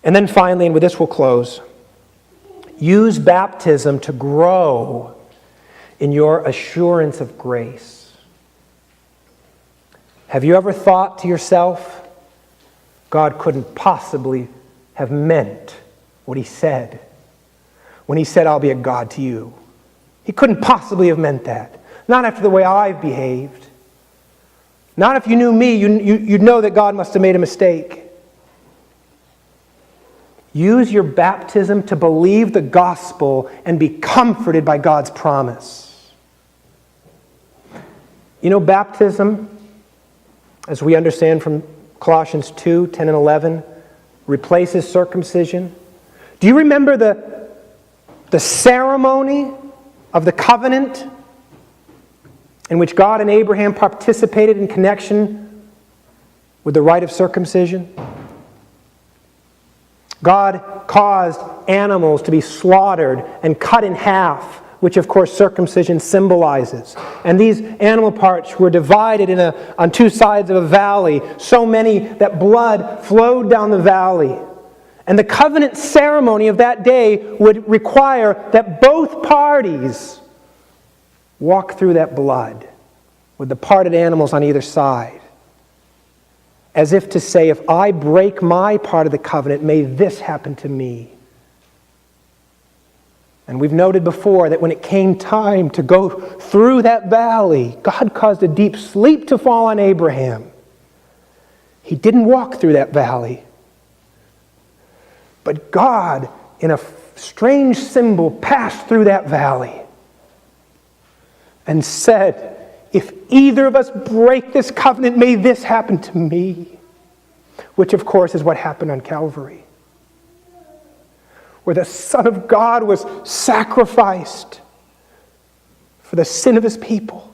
And then finally, and with this we'll close, use baptism to grow in your assurance of grace. Have you ever thought to yourself, God couldn't possibly have meant what he said when he said, I'll be a God to you? He couldn't possibly have meant that. Not after the way I've behaved. Not if you knew me, you'd know that God must have made a mistake. Use your baptism to believe the gospel and be comforted by God's promise. You know, baptism, as we understand from Colossians 2, 10 and 11, replaces circumcision. Do you remember the ceremony of the covenant in which God and Abraham participated in connection with the rite of circumcision? God caused animals to be slaughtered and cut in half, which of course circumcision symbolizes. And these animal parts were divided on two sides of a valley, so many that blood flowed down the valley. And the covenant ceremony of that day would require that both parties walk through that blood with the parted animals on either side. As if to say, if I break my part of the covenant, may this happen to me. And we've noted before that when it came time to go through that valley, God caused a deep sleep to fall on Abraham. He didn't walk through that valley. But God, in a strange symbol, passed through that valley and said, if either of us break this covenant, may this happen to me. Which, of course, is what happened on Calvary, where the Son of God was sacrificed for the sin of his people.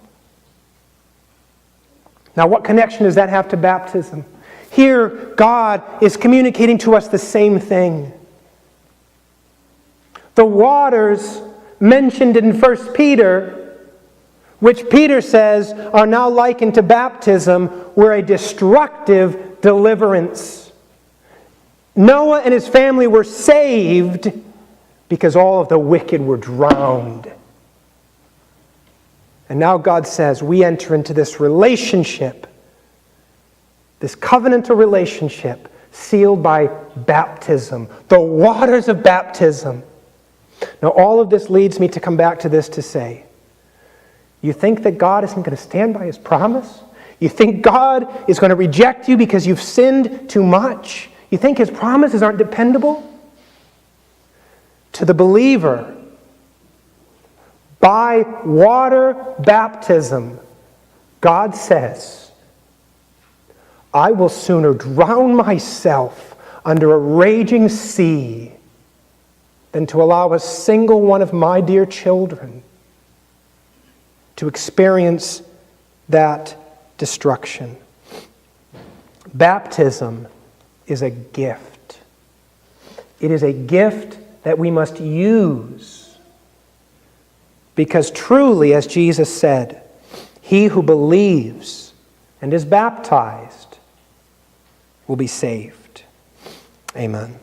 Now, what connection does that have to baptism? Here, God is communicating to us the same thing. The waters mentioned in 1 Peter, which Peter says are now likened to baptism, were a destructive deliverance. Noah and his family were saved because all of the wicked were drowned. And now God says we enter into this relationship, this covenantal relationship, sealed by baptism, the waters of baptism. Now all of this leads me to come back to this to say, you think that God isn't going to stand by his promise? You think God is going to reject you because you've sinned too much? You think his promises aren't dependable? To the believer, by water baptism, God says, I will sooner drown myself under a raging sea than to allow a single one of my dear children to experience that destruction. Baptism is a gift. It is a gift that we must use because truly, as Jesus said, he who believes and is baptized will be saved. Amen.